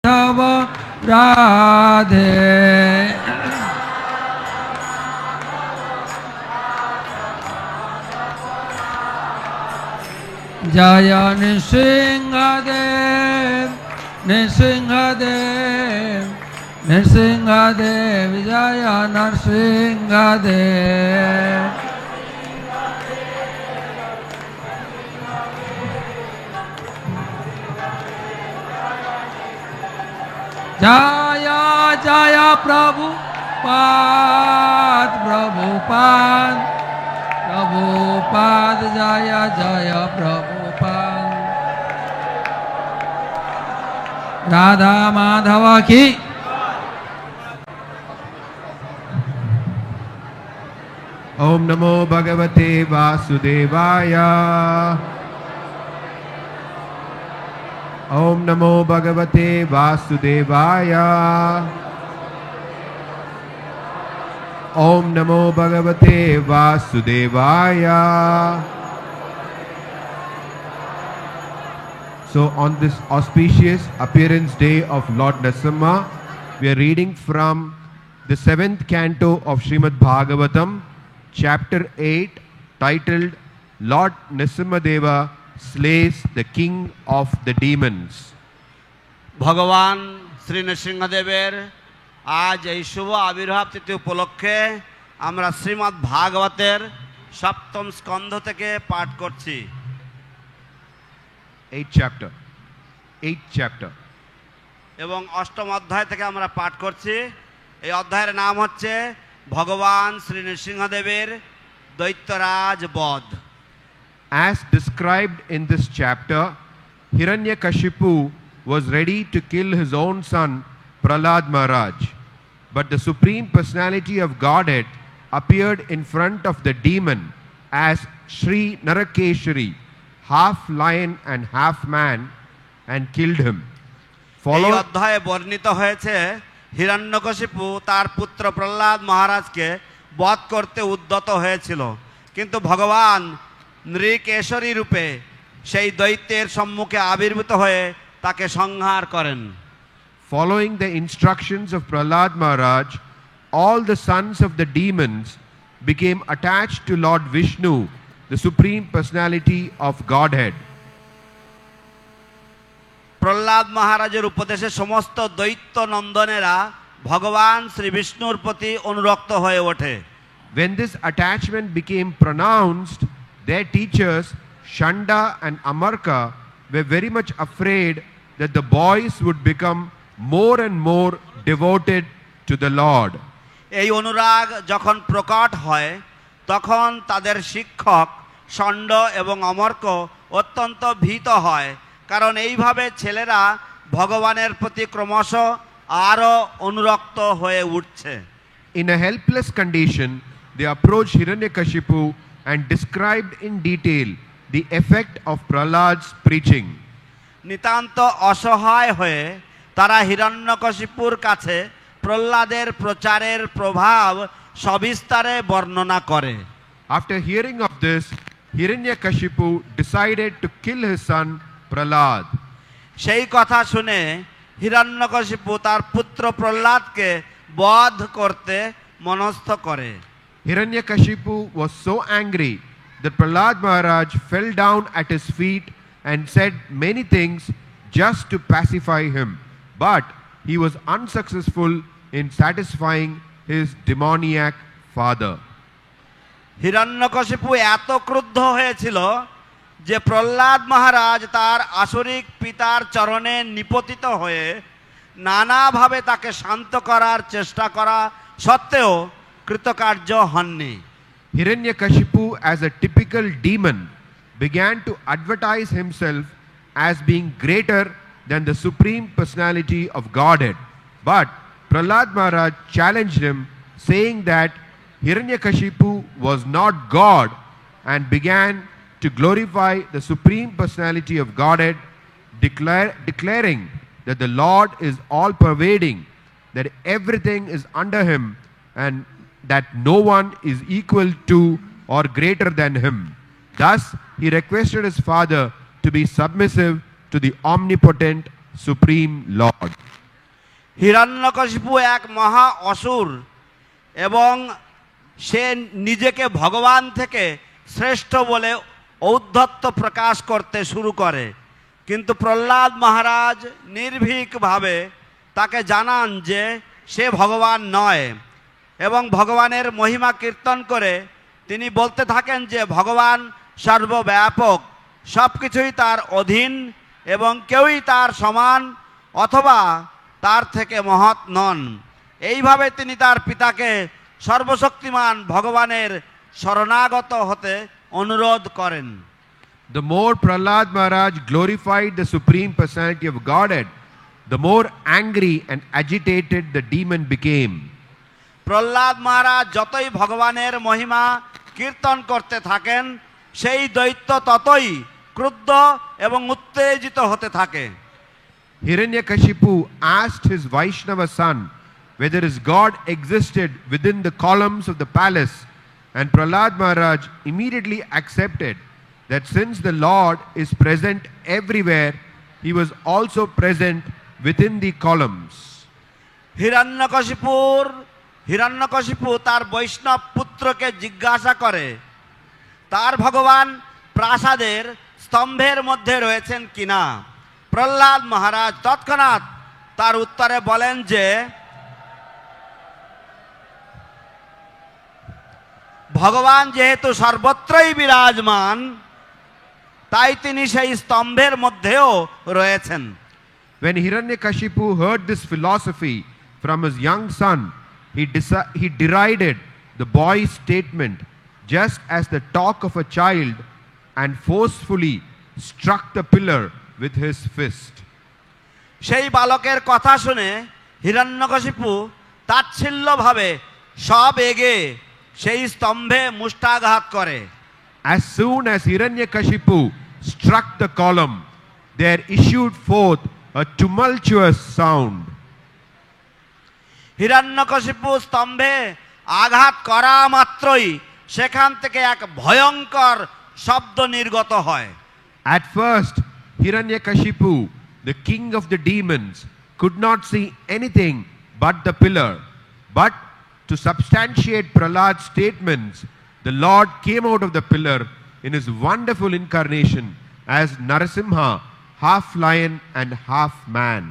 तव राधे जय नृसिंहदेव नृसिंहदेव नृसिंहदेव जय नृसिंहदेव जय जय प्रभुपाद प्रभुपाद प्रभुपाद जय जय प्रभुपाद राधा माधव की ओम नमो भगवते वासुदेवाय ओम नमो भगवते वासुदेवाय ओम नमो भगवते वासुदेवाय. So on this auspicious appearance day of Lord Narasimha, we are reading from the 7th canto of Srimad Bhagavatam, chapter 8, titled Lord Narasimhadeva slays the king of the demons. ভগবান শ্রী নৃসিংহদেবের আজ এই শুভ আবির্ভাব তিথি উপলক্ষে আমরা শ্রীমদ্ ভাগবতের সপ্তম স্কন্ধ থেকে পাঠ করছি। 8th chapter এবং অষ্টম অধ্যায় থেকে আমরা পাঠ করছি। এই অধ্যায়ের নাম হচ্ছে ভগবান শ্রী নৃসিংহদেবের দৈত্যরাজ বধ। As described in this chapter, Hiranyakashipu was ready to kill his own son Prahlad Maharaj, but the Supreme Personality of Godhead appeared in front of the demon as Sri Narakeshari, half lion and half man, and killed him. এই অধ্যায়ে বর্ণিত হয়েছে হিরণ্যকশিপু তার পুত্র প্রহ্লাদ মহারাজকে বধ করতে উদ্যত হয়েছিল, কিন্তু ভগবান নৃকেশরী রূপে সেই দৈত্যের সম্মুখে আবির্ভূত হয়ে তাকে সংহার করেন। Following the instructions of Prahlad Maharaj, all the sons of the demons became attached to Lord Vishnu, the Supreme Personality of Godhead. Prahlad মহারাজের উপদেশে সমস্ত দৈত্য নন্দনেরা ভগবান শ্রী বিষ্ণুর প্রতি অনুরক্ত হয়ে ওঠে। When this attachment became pronounced, their teachers Shanda and Amarka were very much afraid that the boys would become more and more devoted to the Lord. এই অনুরাগ যখন প্রকট হয় তখন তাদের শিক্ষক ষণ্ড এবং অমর্ক অত্যন্ত ভীত হয়, কারণ এইভাবে ছেলেরা ভগবানের প্রতি ক্রমশ আরো অনুরক্ত হয়ে উঠছে। In a helpless condition, they approached Hiranyakashipu and described in detail the effect of Prahlad's preaching. নিতান্ত অসহায় হয়ে তারা হিরণ্যকশিপুর কাছে প্রহ্লাদের প্রচারের প্রভাব সবিস্তারে বর্ণনা করে। After hearing of this, Hiranyakashipu decided to kill his son Prahlad. সেই কথা শুনে হিরণ্যকশিপু তার পুত্র প্রহ্লাদকে বধ করতে মনস্থ করে। Hiranyakashipu was so angry that Prahlad Maharaj fell down at his feet and said many things just to pacify him, but he was unsuccessful in satisfying his demoniac father. Hiranyakashipu এত ক্রুদ্ধ হয়েছিল যে প্রহ্লাদ মহারাজ তার আসরিক পিতার চরণে নিপতিত হয়ে নানাভাবে তাকে শান্ত করার চেষ্টা করা সত্ত্বেও কৃতকার্য হননি। Hiranyakashipu, as a typical demon, began to advertise himself as being greater than the Supreme Personality of Godhead. But Prahlad Maharaj challenged him, saying that Hiranyakashipu was not God, and began to glorify the Supreme Personality of Godhead, declaring that the Lord is all-pervading, that everything is under him, and that no one is equal to or greater than him. Thus, he requested his father to be submissive to the omnipotent Supreme Lord. Hiranyakashipu এক মহা অসুর এবং সে নিজেকে ভগবান থেকে শ্রেষ্ঠ বলে ঔদ্ধত্য প্রকাশ করতে শুরু করে, কিন্তু প্রহ্লাদ মহারাজ নির্ভীকভাবে তাকে জানান যে সে ভগবান নয় এবং ভগবানের মহিমা কীর্তন করে তিনি বলতে থাকেন যে ভগবান সর্বব্যাপক, সব কিছুই তার অধীন এবং কেউই তার সমান অথবা তার থেকে মহৎ নন। এইভাবে তিনি তার পিতাকে সর্বশক্তিমান ভগবানের শরণাগত হতে অনুরোধ করেন। The more Prahlad Maharaj glorified the Supreme Personality of Godhead, the more angry and agitated the demon became. Prahlad মহারাজ যতই ভগবানের মহিমা কীর্তন করতে থাকেন সেই দৈত্য ততই ক্রুদ্ধ এবং উত্তেজিত হতে থাকে। Hiranyakashipu asked his Vaishnava son whether his God existed within the columns of the palace, and Prahlad Maharaj immediately accepted that since the Lord is present everywhere, he was also present within the columns. Hiranyakashipu তার বৈষ্ণব পুত্রকে জিজ্ঞাসা করে তার ভগবান প্রাসাদের স্তম্ভের মধ্যে রয়েছেন কিনা। প্রহ্লাদ মহারাজ তৎক্ষণাৎ তার উত্তরে বলেন যে ভগবান যেহেতু সর্বত্রই বিরাজমান তাই তিনি সেই স্তম্ভের মধ্যেও রয়েছেন। When Hiranyakashipu heard this philosophy from his young son, he derided the boy's statement just as the talk of a child and forcefully struck the pillar with his fist. সেই বালকের কথা শুনে হিরণ্যকশিপু তাচ্ছিল্যভাবে সব এগে সেই স্তম্ভে মুষ্টাঘাত করে। As soon as Hiranyakashipu struck the column, there issued forth a tumultuous sound. Hiranyakashipu স্তম্ভে আঘাত করা মাত্রই সেখান থেকে এক ভয়ঙ্কর শব্দ নির্গত হয়। At first, Hiranyakashipu, the king of the demons, could not see anything but the pillar. But to substantiate Prahlad's statements, the Lord came out of the pillar in his wonderful incarnation as Narasimha, half lion and half man.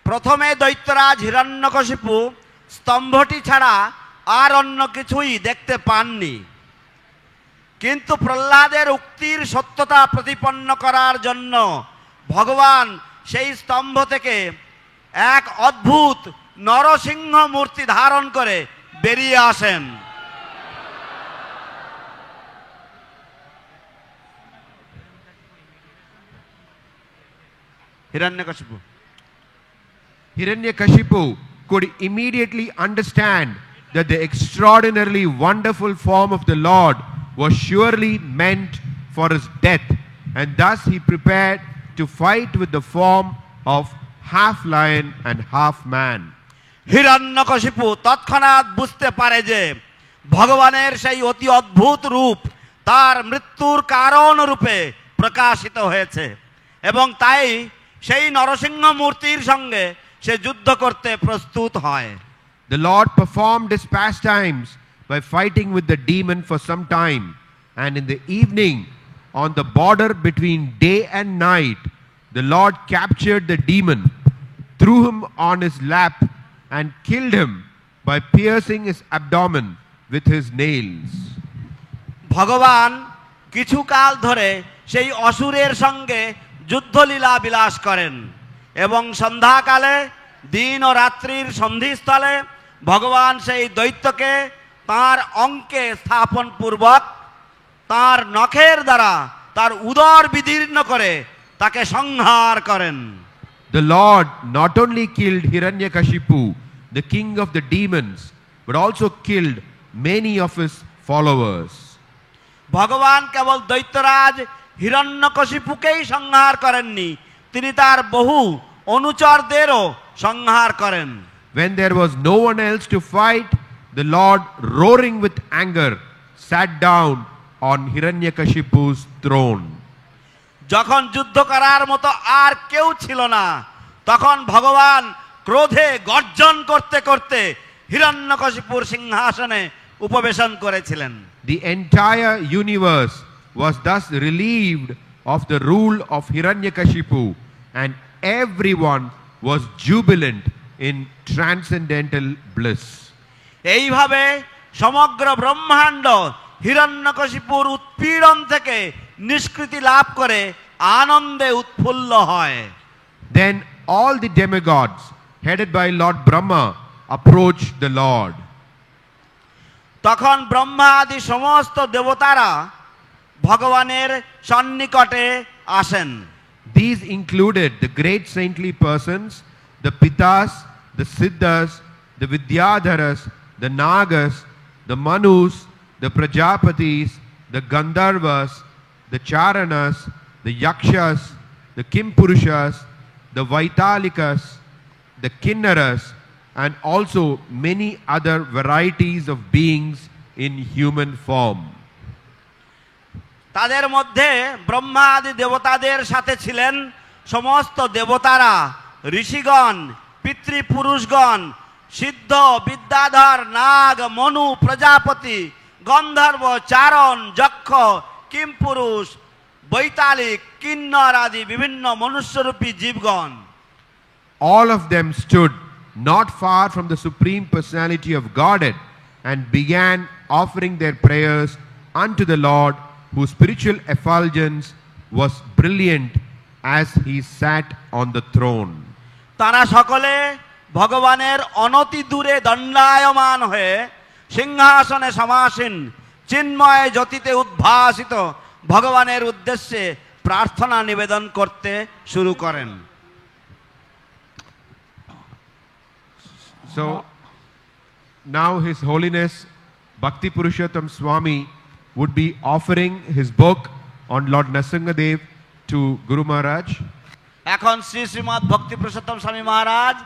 প্রথমে দৈত্যরাজ হিরণ্যকশিপু স্তম্ভটি ছাড়া আর অন্য কিছুই দেখতে পাননি, কিন্তু প্রহ্লাদের উক্তির সত্যতা প্রতিপন্ন করার জন্য ভগবান সেই স্তম্ভ থেকে এক অদ্ভুত নরসিংহ মূর্তি ধারণ করে বেরিয়ে আসেন। Hiranyakashipu could immediately understand that the extraordinarily wonderful form of the Lord was surely meant for his death, and thus he prepared to fight with the form of half lion and half man. Hiranyakashipu তৎক্ষণাৎ বুঝতে পারে যে ভগবানের সেই অতি অদ্ভুত রূপ তার মৃত্যুর কারণ রূপে প্রকাশিত হয়েছে এবং তাই সেই নরসিংহ মূর্তির সঙ্গে সে যুদ্ধ করতে প্রস্তুত হয়। The Lord performed his pastimes by fighting with the demon for some time, and in the evening, on the border between day and night, the Lord captured the demon, threw him on his lap, and killed him by piercing his abdomen with his nails. ভগবান কিছুকাল ধরে সেই অসুরের সঙ্গে যুদ্ধলীলা বিলাস করেন এবং সন্ধ্যাকালে দিন ও রাত্রির সন্ধিস্থলে ভগবান সেই দৈত্যকে তার অঙ্কে স্থাপন পূর্বক তার নখের দ্বারা তার উদর বিদীর্ণ করে তাকে সংহার করেন। The Lord not only killed Hiranyakashipu, the king of the demons, but also killed many of his followers. ভগবান কেবল দৈত্যরাজ হিরণ্যকশিপুকেই সংহার করেননি, তিনি তার বহু অনুচরদেরও সংহার করেন। When there was no one else to fight, the Lord, roaring with anger, sat down on Hiranyakashipu's throne. যখন যুদ্ধ করার মতো আর কেউ ছিল না, তখন ভগবান ক্রোধে গর্জন করতে করতে হিরণ্যকশিপুর সিংহাসনে উপবেশন করেছিলেন। The entire universe was thus relieved of the rule of Hiranyakashipu, and everyone was jubilant in transcendental bliss. এইভাবে সমগ্র ব্রহ্মাণ্ড হিরণ্যকশিপুর উৎপীড়ন থেকে নিষ্কৃতি লাভ করে আনন্দে উৎফুল্ল হয়। Then all the demigods, headed by Lord Brahma, approached the Lord. তখন ব্রহ্মা আদি সমস্ত দেবতারা ভগবানের সন্নিকটে আসেন। These included the great saintly persons, the Pitas, the Siddhas, the Vidyadharas, the Nagas, the Manus, the Prajapatis, the Gandharvas, the Charanas, the Yakshas, the Kimpurushas, the Vaitalikas, the Kinnaras, and also many other varieties of beings in human form. তাদের মধ্যে ব্রহ্মা আদি দেবতাদের সাথে ছিলেন সমস্ত দেবতারা, ঋষিগণ, পিতৃপুরুষগণ, সিদ্ধ, বিদ্যাধর, নাগ, মনু, প্রজাপতি, গন্ধর্ব, চারণ, যক্ষ, কিমপুরুষ, বৈতালিক, কিন্নর আদি বিভিন্ন মনুষ্যরূপী জীবগণ। All of them stood not far from the Supreme Personality of Godhead and began offering their prayers unto the Lord, whose spiritual effulgence was brilliant as he sat on the throne. তারা সকলে ভগবানের অনতি দূরে দণ্ডায়মান হয়ে সিংহাসনে সমাসীন চিন্ময় জ্যোতিতে উদ্ভাসিত ভগবানের উদ্দেশ্যে প্রার্থনা নিবেদন করতে শুরু করেন। So now His Holiness Bhakti Purushottam Swami would be offering his book on Lord Nrsingadev to Guru Maharaj. এখন শ্রী শ্রীমৎ ভক্তি পুরুষোত্তম স্বামী মহারাজ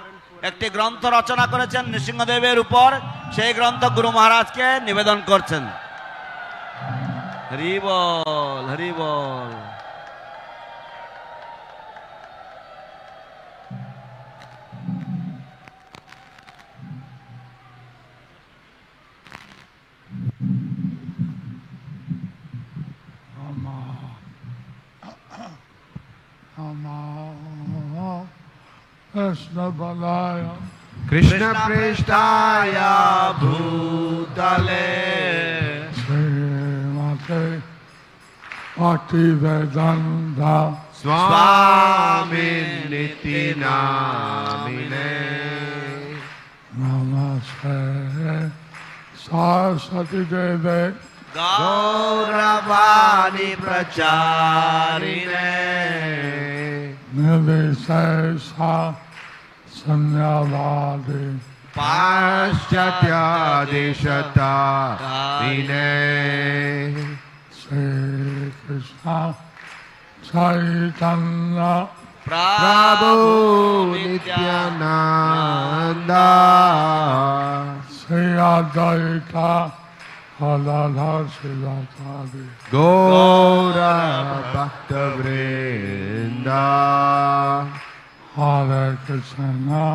একটি গ্রন্থ রচনা করেছেন নৃসিংহদেবের উপর, সেই গ্রন্থ গুরু মহারাজকে নিবেদন করছেন। হরি বল, হরি বল। Krishna Balaya Krishna Preshtaya Bhutale Srimate Bhakti Vedanta Swami Niti Namine Namaste Saraswati Deve গৌরবাণী প্রচারিণে Nirvishesha Sanyavadi Paschatya Deshata Dine Sri Krishna Chaitanya Prabhu Nityananda Sri Advaita Gadadhar Sivasadi Gaura Bhakta Vrinda Hare Krishna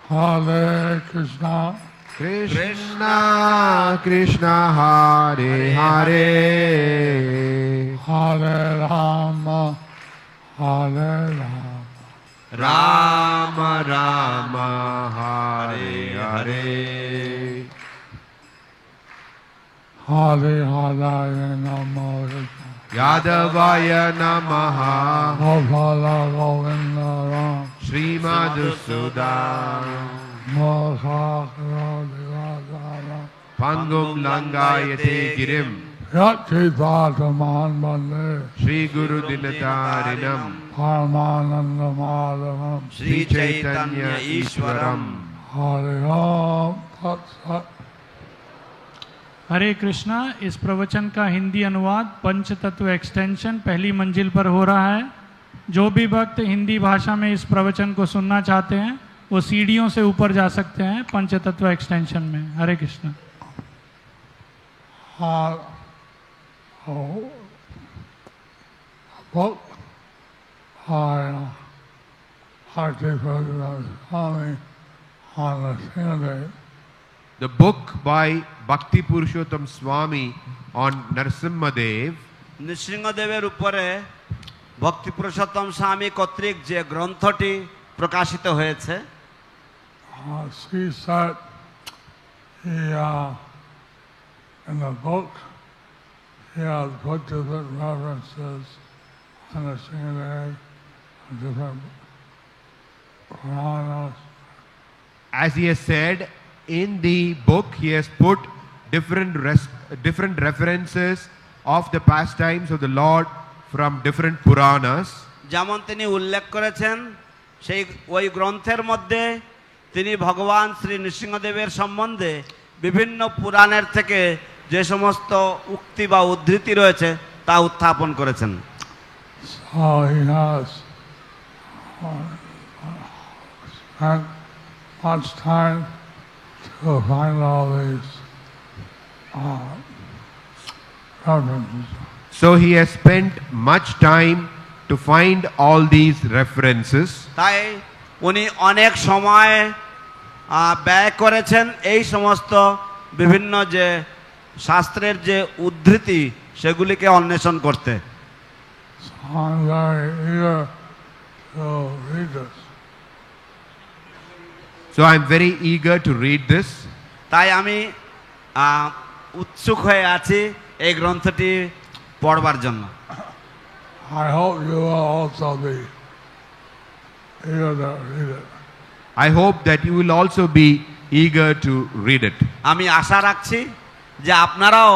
Hare Krishna Krishna Krishna Hare Hare Hare Rama Hare Rama Rama Rama Hare Hare Hare Hadaya Namo Yadavaya Namaha Gopala Govinda Ram Srimad Sudan Mahakara Devadara Pangum Langayate Girim Yati Vataman Bande Shri Guru Dinatarinam Paramananda Madhavam Shri Chaitanya Ishwaram Hare Ram Tat Sat हरे कृष्णा। इस प्रवचन का हिंदी अनुवाद पंचतत्व extension पहली मंजिल पर हो रहा है। जो भी भक्त हिंदी भाषा में इस प्रवचन को सुनना चाहते हैं वो सीढ़ियों से ऊपर जा सकते हैं पंचतत्व एक्सटेंशन में। हरे Krishna. Bhakti Prasadam Swami on the Singade. The book by Bhakti Purushottam Swami on Narasimhadev নৃসিংহদেবের উপরে ভক্তি পুরুষোত্তম স্বামী কর্তৃক যে গ্রন্থটি প্রকাশিত হয়েছে, She said he, in the book, he has put different references on the Singade, different Puranas. as he has said in the book, he has put different references of the pastimes of the Lord from different Puranas. যেমন তিনি উল্লেখ করেছেন সেই ওই গ্রন্থের মধ্যে তিনি ভগবান শ্রী নৃসিংহদেবের সম্বন্ধে বিভিন্ন পুরাণের থেকে যে সমস্ত উক্তি বা উদ্ধৃতি রয়েছে তা উত্থাপন করেছেন। So he has spent much time to find all these references. So he has spent much time to find all these references. তাই উনি অনেক সময় ব্যয় করেছেন এই সমস্ত বিভিন্ন যে শাস্ত্রের যে উদ্ধৃতি সেগুলিকে অন্বেষণ করতে। So I'm very eager to read this. So I'm very eager to read this. তাই আমি উৎসুক হয়ে আছি এই গ্রন্থটি পড়বার জন্য। I hope you will also be eager to read it. I hope that you will also be eager to read it. আমি আশা রাখছি যে আপনারাও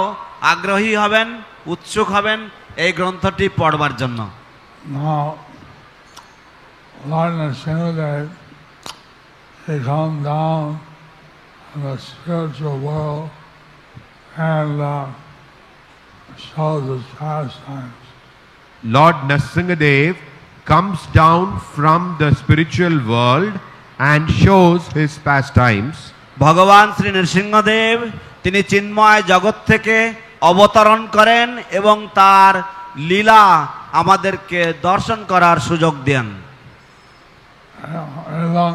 আগ্রহী হবেন, উৎসুক হবেন এই গ্রন্থটি পড়বার জন্য। Now, Lord Nrsimhadev, he come down in the spiritual world and shows his pastimes. Lord Nrsimhadev comes down from the spiritual world and shows his pastimes. ভগবান শ্রী নৃসিংহদেব তিনি চিন্ময় জগৎ থেকে অবতরণ করেন এবং তার লীলা আমাদেরকে দর্শন করার সুযোগ দেন। এবং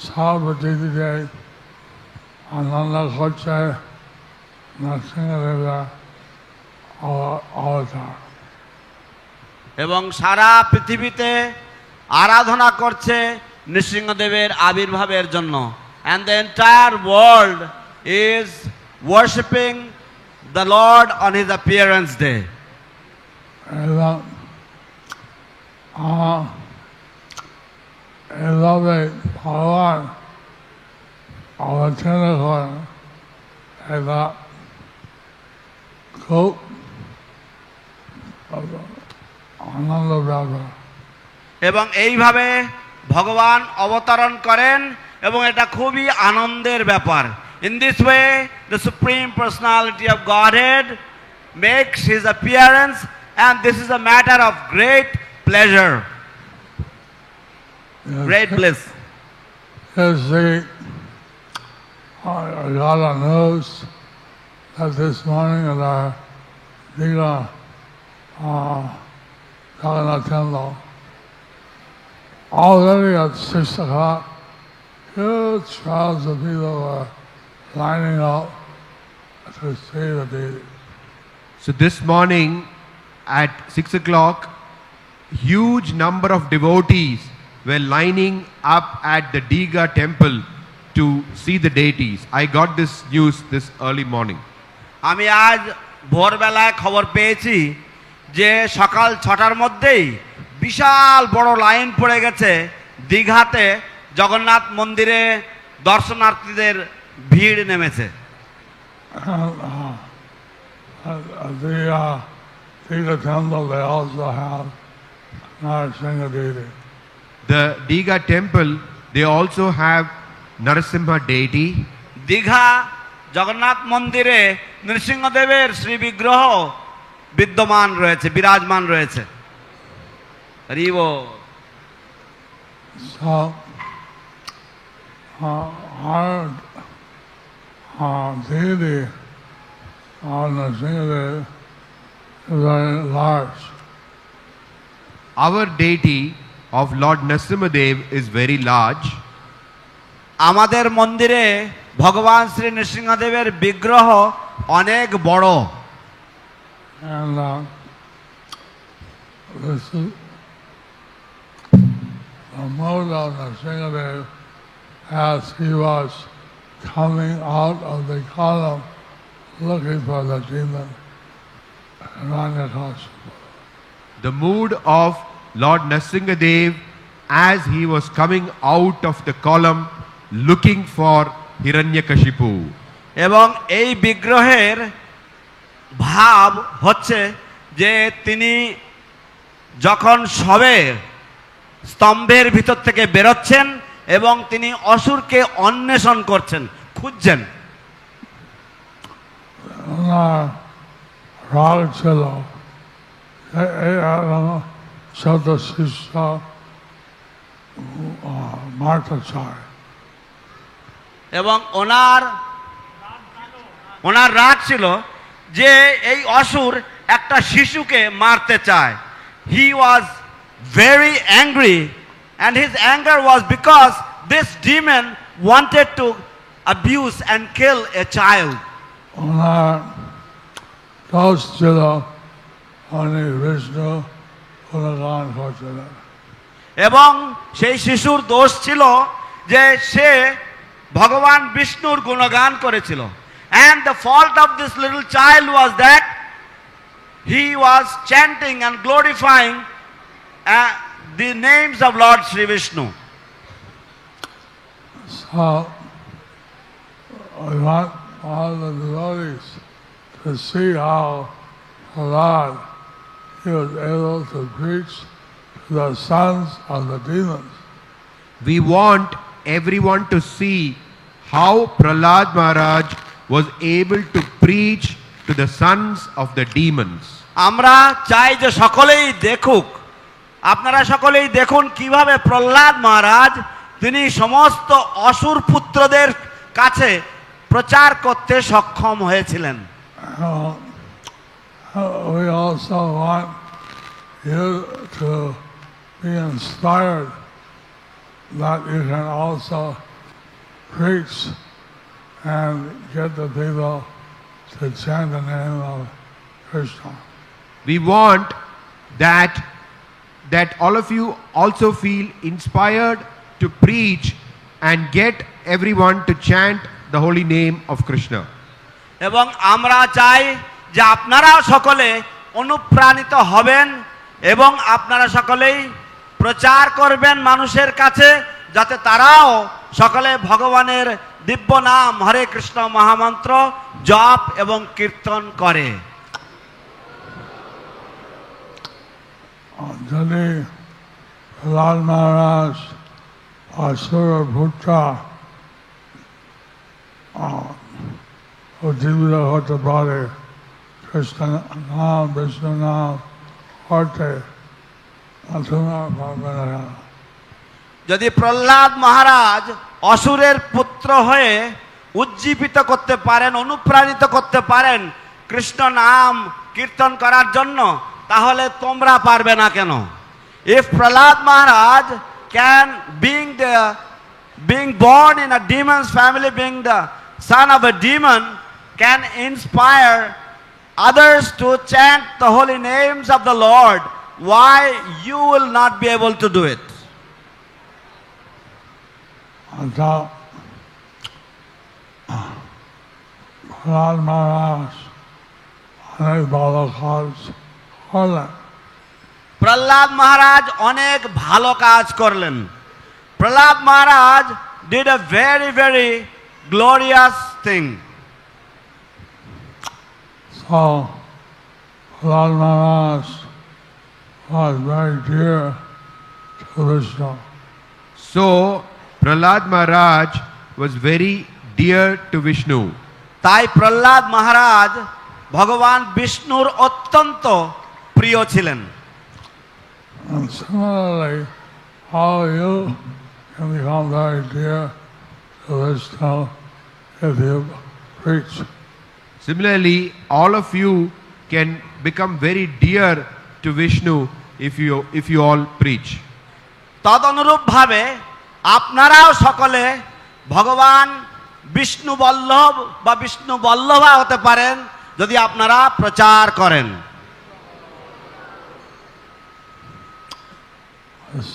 সর্বদিকে আনন্দ করছে নরসিংহদেবের অবতার। এবং সারা পৃথিবীতে আরাধনা করছে নৃসিংহদেবের আবির্ভাবের জন্য। And the entire world is worshiping the Lord on his appearance day. এবং এভাবে ভগবান অবতীর্ণ করেন, এটা খুব আনন্দ ব্যাপার। এবং এইভাবে ভগবান অবতরণ করেন এবং এটা খুবই আনন্দের ব্যাপার। In this way, the Supreme Personality of Godhead makes his appearance, and this is a matter of great pleasure, great bliss. Is the got a news that this morning at our Diga Jagannath Temple, already at 6 o'clock, huge crowds of people were lining up to see the deity. So this morning at 6 o'clock, huge number of devotees were lining up at the Diga temple to see the deities. I got this news this early morning. আমি আজ ভোরবেলায় খবর পেয়েছি যে সকাল 6টার মধ্যেই বিশাল বড় line পড়ে গেছে দীঘাতে জগন্নাথ মন্দিরে দর্শনার্থীদের ভিড় নেমেছে। The Diga temple, they also have Narasimha deity. The Diga temple, they also have Narasimha deity. Digha Jagannath মন্দিরে নৃসিংহদেবের শ্রী বিগ্রহ বিদ্যমান রয়েছে, বিরাজমান রয়েছে। হরি বল। So, our deity on Narasimha is very large. Our deity of Lord Nrsimhadev is very large. আমাদের মন্দিরে ভগবান শ্রী নৃসিংহদেবের বিগ্রহ অনেক বড়। And this is the mode of Nrsimhadev as he was coming out of the column looking for the demon Hiranyakashipu. The mood of Lord Nrsimhadev as he was coming out of the column looking for Hiranyakashipu. এবং এই বিগ্রহের ভাব হচ্ছে যে তিনি যখন সবে স্তম্ভের ভিতর থেকে বেরোচ্ছেন এবং তিনি অসুরকে অন্বেষণ করছেন, খুঁজছেন। রাগ ছিল শত শিষ্য মারতে চায় এবং ওনার রাগ ছিল যে এই অসুর একটা শিশুকে মারতে চায়। He was very angry and his anger was because this demon wanted to abuse and kill a child. ওনার দোষ ছিল উনি বিষ্ণু গুণগান করছিলেন এবং সেই শিশুর দোষ ছিল যে সে ভগবান বিষ্ণুর গুণগান করেছিল। And the fault of this little child was that he was chanting and glorifying the names of Lord Sri Vishnu. So we want all the devotees to see how Prahlad he was able to preach to the sons of the demons. We want everyone to see how Prahlad Maharaj was able to preach to the sons of the demons. আমরা চাই যে সকলেই দেখুক, আপনারা সকলেই দেখুন কিভাবে প্রহ্লাদ মহারাজ তিনি সমস্ত অসুর পুত্রদের কাছে প্রচার করতে সক্ষম হয়েছিলেন। We also want you to be inspired that you can also preach and get the people to chant the name of Krishna. We want that all of you also feel inspired to preach and get everyone to chant the holy name of Krishna. এবং আমরা চাই যে আপনারা সকলে অনুপ্রাণিত হবেন এবং আপনারা সকলেই প্রচার করবেন মানুষের কাছে যাতে তারাও সকলে ভগবানের দিব্য নাম হরে কৃষ্ণ মহামন্ত্র জপ এবং কীর্তন করে। যদি প্রহ্লাদ মহারাজ অসুর ভূতা উজ্জীবিত হতে পারে কৃষ্ণ নাম বিষ্ণু নাম করতে তোমরা পারবে না। যদি প্রহ্লাদ মহারাজ অসুরের পুত্র হয়ে উজ্জীবিত করতে পারেন, অনুপ্রাণিত করতে পারেন কৃষ্ণ নাম কীর্তন করার জন্য, তাহলে তোমরা পারবে না কেন? If Prahlad Maharaj can, being born in a demon's family, being the son of a demon, can inspire others to chant the holy names of the Lord, why you will not be able to do it? Prahlad মহারাজ অনেক ভালো কাজ করলেন। প্রহ্লাদ মহারাজ অনেক ভালো কাজ করলেন। প্রহ্লাদ মহারাজ did a very, very glorious thing. So, Prahlad Maharaj was very dear to Vishnu. So Prahlad Maharaj was very dear to Vishnu. তাই প্রহ্লাদ মহারাজ ভগবান বিষ্ণুর অত্যন্ত প্রিয় ছিলেন। And similarly, how you can become very dear to Vishnu if you preach. Similarly, all of you can become very dear to Vishnu if you all preach. তদনুরূপভাবে আপনারাও সকলে ভগবান বিষ্ণু বল্লভ বা বিষ্ণু বল্লভা হতে পারেন যদি আপনারা প্রচার করেন।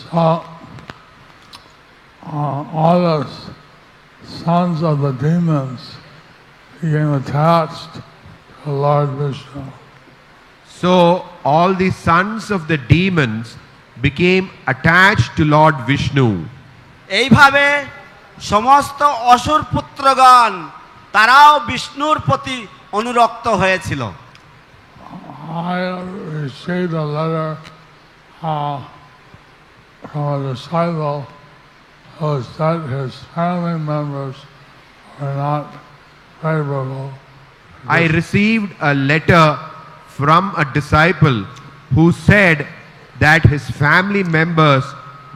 So, all the sons of the demons became attached to Lord Vishnu. So all the sons of the demons became attached to Lord Vishnu. এইভাবে সমস্ত অসুর পুত্রগণ তারাও বিষ্ণুর প্রতি অনুরক্ত হয়েছিল। I received a letter from a disciple who said his family members were not favorable. I received a letter from a disciple who said that his family members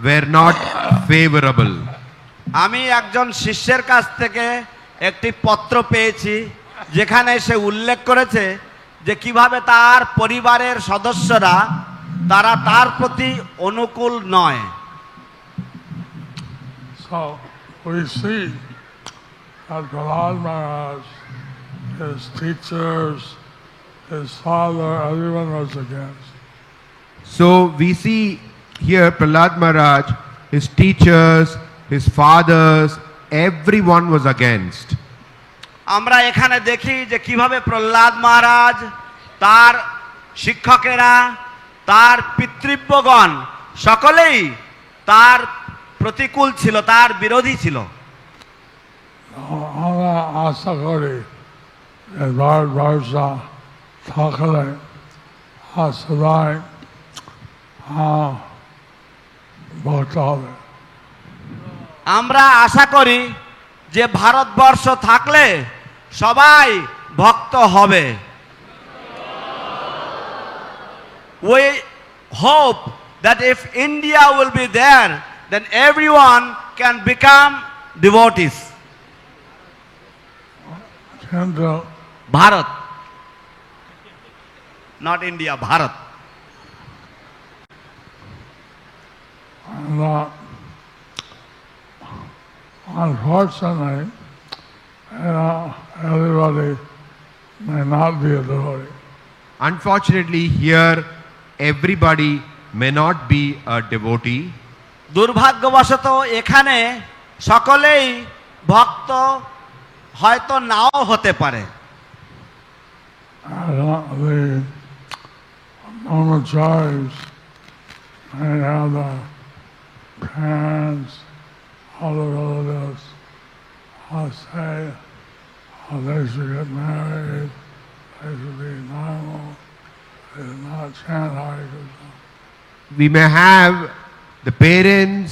were not favorable. আমি একজন শিষ্যের কাছ থেকে একটি পত্র পেয়েছি যেখানে সে উল্লেখ করেছে যে কিভাবে তার পরিবারের সদস্যরা তারা তার প্রতি অনুকূল নয়। So we see that Prahlad Maharaj, his teachers, his father, everyone was against. So we see here Prahlad Maharaj, his teachers, his fathers, everyone was against. আমরা এখানে দেখি যে কিভাবে প্রহ্লাদ মহারাজ, তার শিক্ষকেরা, তার পিতৃব্যগণ সকলেই তার প্রতিকূল ছিল, তার বিরোধী ছিল। আমরা আশা করি যে ভারতবর্ষ থাকলে সবাই ভক্ত হবে। আমরা আশা করি যে ভারতবর্ষ থাকলে সবাই ভক্ত হবে। We hope that if India will be there, then everyone can become devotees. কিন্তু ভারত, not India, ভারত। আমরা unfortunately, everybody may not be a devotee. Unfortunately, here everybody may not be a devotee. দুর্ভাগ্যবশত এখানে সকলেই ভক্ত হয়তো নাও হতে পারে। The brahmacharis may have the parents, all the relatives, say they should get married, they should be normal, they should not chant Hare Krishna. We may have the parents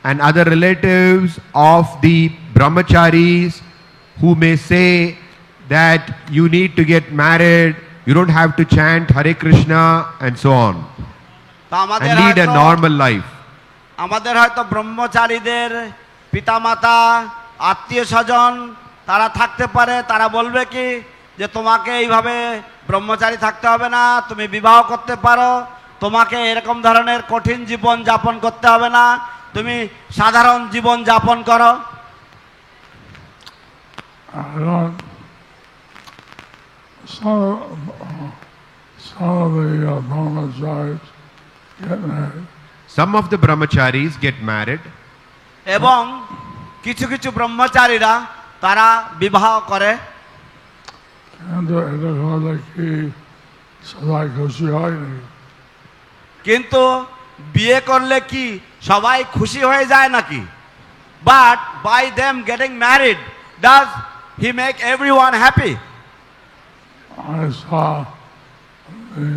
and other relatives of the brahmacharis who may say that you need to get married, you don't have to chant Hare Krishna and so on, and lead a normal life. আমাদের হয়তো ব্রহ্মচারীদের পিতামাতা, আত্মীয় স্বজন তারা থাকতে পারে, তারা বলবে কি যে তোমাকে এইভাবে ব্রহ্মচারী থাকতে হবে না, তুমি বিবাহ করতে পারো, তোমাকে এরকম ধরনের কঠিন জীবন যাপন করতে হবে না, তুমি সাধারণ জীবন যাপন করো। Some of the brahmacharis get married. Some of the brahmacharis get married, এবং কিছু কিছু ব্রহ্মচারীরা তারা বিবাহ করে। কিন্তু এটা হলে কি সবাই খুশি হয়নি? কিন্তু বিয়ে করলে কি সবাই খুশি হয়ে যায় নাকি? But by them getting married, does he make everyone happy? I saw the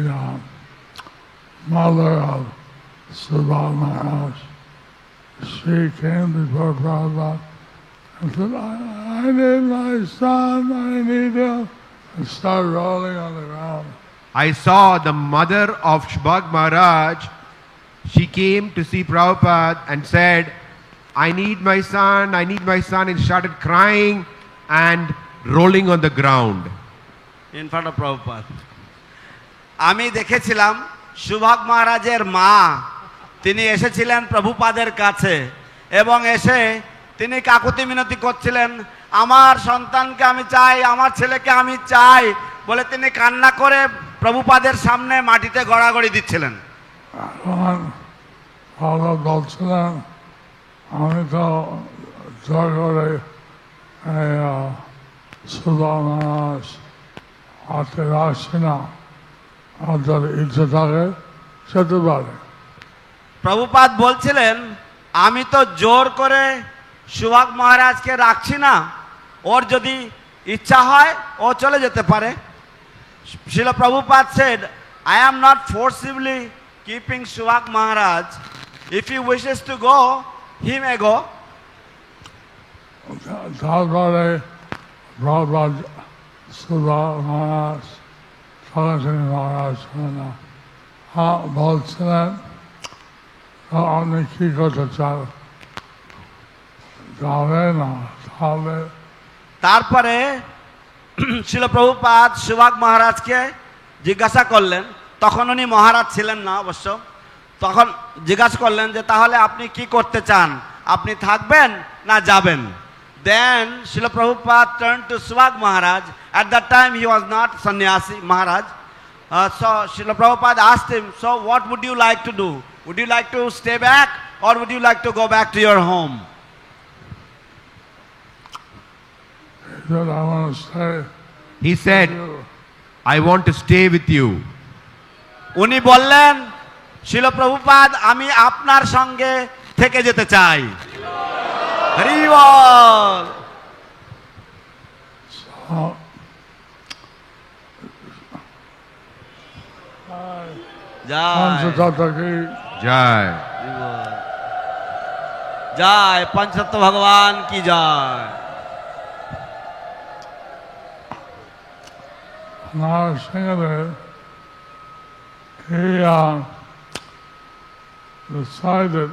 mother of Subhad Maharaj. She came before Prabhupada and said, I need my son, I need him, and started rolling on the ground. I saw the mother of Subhad Maharaj. She came to see Prabhupada and said, I need my son, I need my son, and started crying and rolling on the ground. In front of Prabhupada. আমি দেখেছিলাম সুভাগ মহারাজের মা তিনি এসেছিলেন প্রভুপাদের কাছে এবং এসে তিনি কাকুতি মিনতি করছিলেন, আমার সন্তানকে আমি চাই, আমার ছেলেকে আমি চাই বলে তিনি কান্না করে প্রভুপাদের সামনে মাটিতে গড়াগড়ি দিচ্ছিলেন। বাবা বলছিলেন, আমি তো জোর করে সুধা মহারাজ হাতে রাখছি না, আপনার ইচ্ছে থাকে সেতে পারে। প্রভুপাদ বলছিলেন, আমি তো জোর করে সুভাগ মহারাজকে রাখছি না, ওর যদি ইচ্ছা হয় ও চলে যেতে পারে। শিল Prabhupada said, I am not forcibly keeping Shuvak Maharaj. If he wishes to go, he may go. তারপরে প্রভুপাদ সুধা মহারাজ সরাসরি মহারাজ বলছিলেন, আপনি কি করতে চান, যাবে না তাহলে? তারপরে শিল প্রভুপাদ সুভাগ মহারাজকে জিজ্ঞাসা করলেন, তখন উনি মহারাজ ছিলেন না অবশ্য, তখন জিজ্ঞাসা করলেন যে তাহলে আপনি কি করতে চান, আপনি থাকবেন না যাবেন? Then Srila Prabhupada turned to Shuvak Maharaj. At that time he was not sannyasi Maharaj. So Srila Prabhupada asked him, so what would you like to do? Would you like to stay back or would you like to go back to your home? He said, I want to stay with you. উনি বললেন, শিল প্রভুপাদ আমি আপনার সঙ্গে থেকে যেতে চাই। হরি বল। Jai. জয় পঞ্চতত্ত্ব ভগবান কি জয়। Narasimhadev, he decided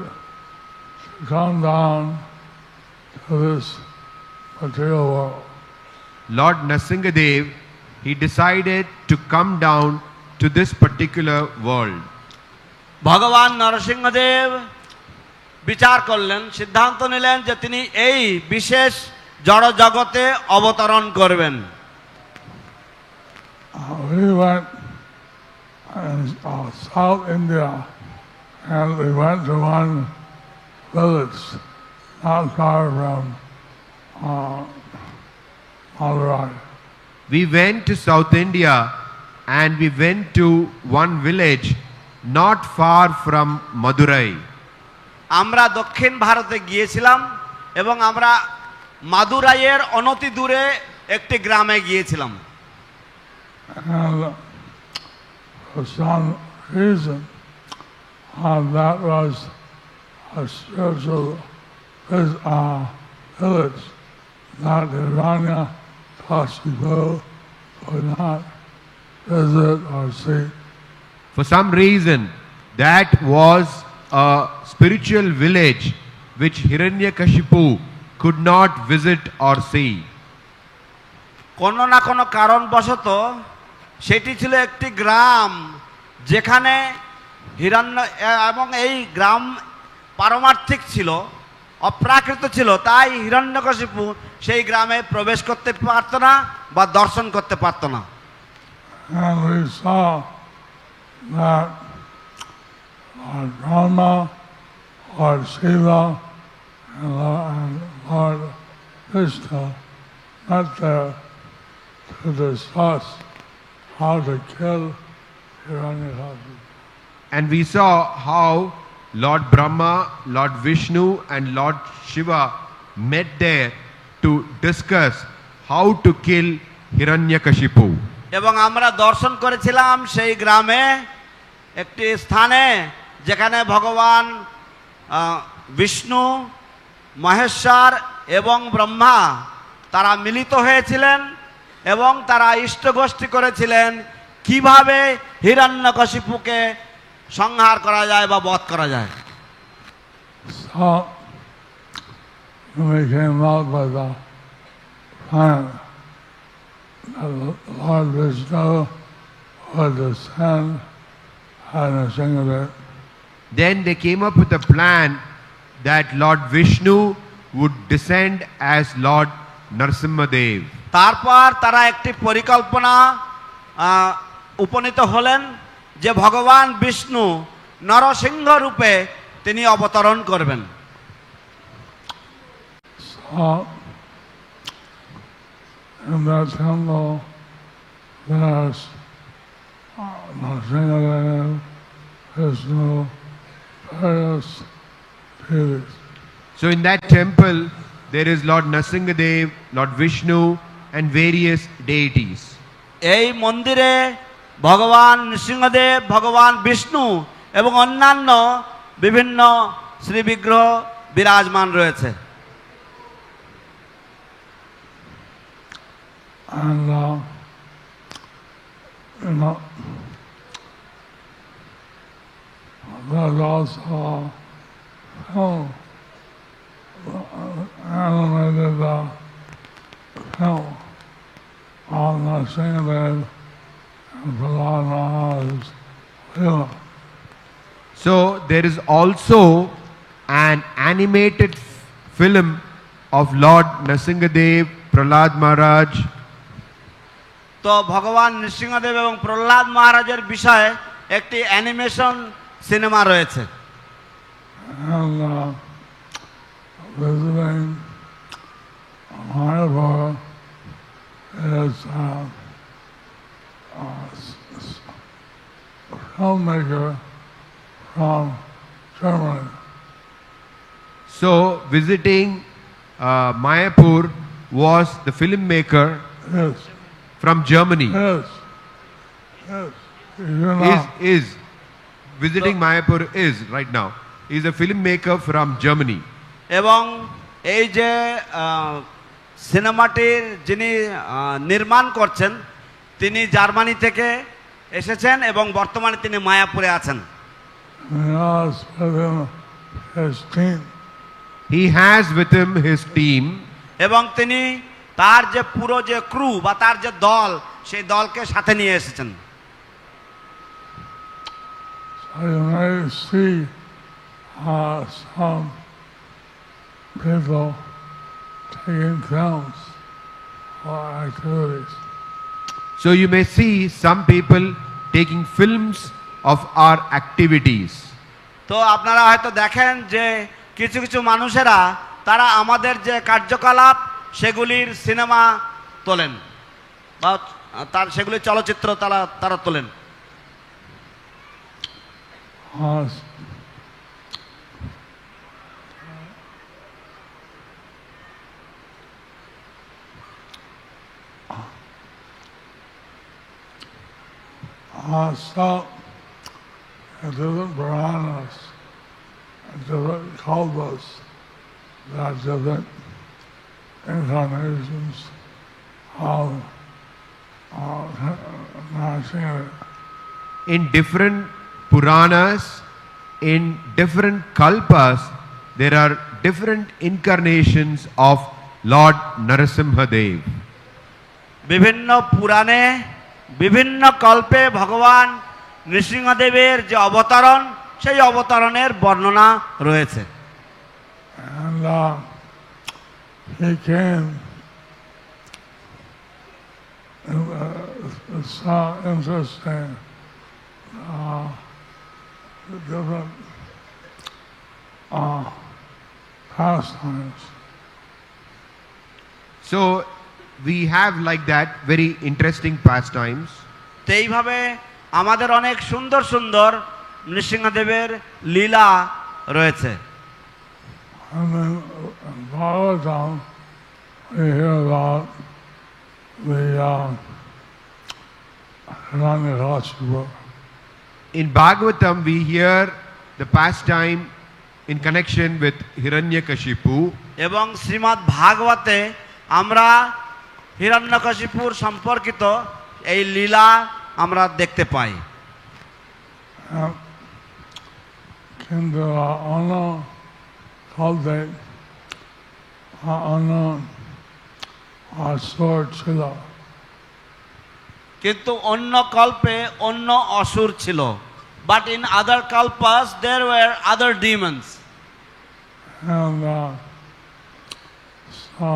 to come down to this material world. Lord Nrsingadev, he decided to come down to this particular world. ভগবান নরসিংহদেব বিচার করলেন, সিদ্ধান্ত নিলেন যে তিনি এই বিশেষ জড় জগতে অবতরণ করবেন। We went in South India and we went to one village not far from Madurai. We went to South India and we went to one village not far from Madurai. আমরা দক্ষিণ ভারতে গিয়েছিলাম এবং আমরা মাদুরাইয়ের অনতি দূরে একটি গ্রামে গিয়েছিলাম। And for some reason, that was a spiritual village that Hiranyakashipu could not visit or see. For some reason, that was a spiritual village which Hiranyakashipu could not visit or see. কোনো না কোনো কারণবশত সেটি ছিল একটি গ্রাম যেখানে হিরণ্য, এবং এই গ্রাম পারমার্থিক ছিল, অপ্রাকৃত ছিল, তাই হিরণ্যকশিপু সেই গ্রামে প্রবেশ করতে পারত না বা দর্শন করতে পারত না। And we saw that Lord Brahma, Lord Shiva, and Lord Vishnu met there to discuss how to kill Hiranyakashipu. And we saw how Lord Brahma, Lord Vishnu and Lord Shiva met there to discuss how to kill Hiranyakashipu. এবং আমরা দর্শন করেছিলাম সেই গ্রামে একটি স্থানে যেখানে ভগবান বিষ্ণু, মহেশ্বর এবং ব্রহ্মা তারা মিলিত হয়েছিলেন এবং তারা ইষ্টগোষ্ঠী করেছিলেন কিভাবে হিরণ্যকশিপুকে সংহার করা যায় বা বধ করা যায়। So we came out with a plan that Lord Vishnu would descend at Nrsingadev Then they came up with a plan that Lord Vishnu would descend as Lord Narasimhadev. তারপর তারা একটি পরিকল্পনা উপনীত হলেন যে ভগবান বিষ্ণু নরসিংহ রূপে তিনি অবতরণ করবেন। So, in that temple, there's Narasimhadev, Vishnu, various deities. So in that temple, there is Lord Narasimhadev, Lord Vishnu, and various deities. এই মন্দিরে ভগবান নৃসিংহদেব, ভগবান বিষ্ণু এবং অন্যান্য বিভিন্ন শ্রীবিগ্রহ বিরাজমান রয়েছে। And there's also animated film on Narasimhadev and Prahlad Maharaj's Leela. So there is also an animated film of Lord Narasimhadev, Prahlad Maharaj. তো ভগবান নৃসিংহদেব এবং প্রহ্লাদ মহারাজের বিষয়ে একটি অ্যানিমেশন সিনেমা রয়েছে। And visiting Mayapur is a filmmaker from Germany. So visiting Mayapur was the filmmaker Yes, from Germany. yes, yes. You know, Is visiting Mayapur is right now. He is a filmmaker from Germany. এবং এই যে সিনেমাটির যিনি নির্মাণ করছেন তিনি Germany থেকে এসেছেন এবং বর্তমানে তিনি মায়াপুরে আছেন। He has with him his team. এবং তিনি তার যে পুরো যে ক্রু বা তার যে দল সেই দলকে সাথে নিয়ে এসেছেন। So you may see some people taking films for activities. So you may see some people taking films of our activities. তো আপনারা হয়তো দেখেন যে কিছু কিছু মানুষেরা তারা আমাদের যে কার্যকলাপ সেগুলির সিনেমা তোলেন বা তার সেগুলির চলচ্চিত্র তারা তোলেন। So, in different Puranas, and different kalpas, there are different incarnations of Narasimha. In different Puranas, in different kalpas, there are different incarnations of Lord Narasimhadev. বিভিন্ন পুরাণে বিভিন্ন কল্পে ভগবান নৃসিংহদেবের যে অবতরণ সেই অবতরণের বর্ণনা রয়েছে। And he came, it's so interesting, the different pastimes. So we have like that very interesting pastimes. তো এইভাবে আমাদের অনেক সুন্দর সুন্দর নৃসিংহদেবের লীলা রয়েছে। And then in Bhagavatam, we hear about the Hiranyakashipu. In Bhagavatam, we hear the pastime in connection with Hiranyakashipu. এবং শ্রীমদ্ ভাগবতে আমরা হিরণ্যকশিপুর সম্পর্কিত এই লীলা আমরা দেখতে পাই। কিন্তু অন্য কল্পে অন্য অসুর ছিল। কিন্তু অন্য কল্পে অন্য অসুর ছিল। but in other kalpas there were other demons. And so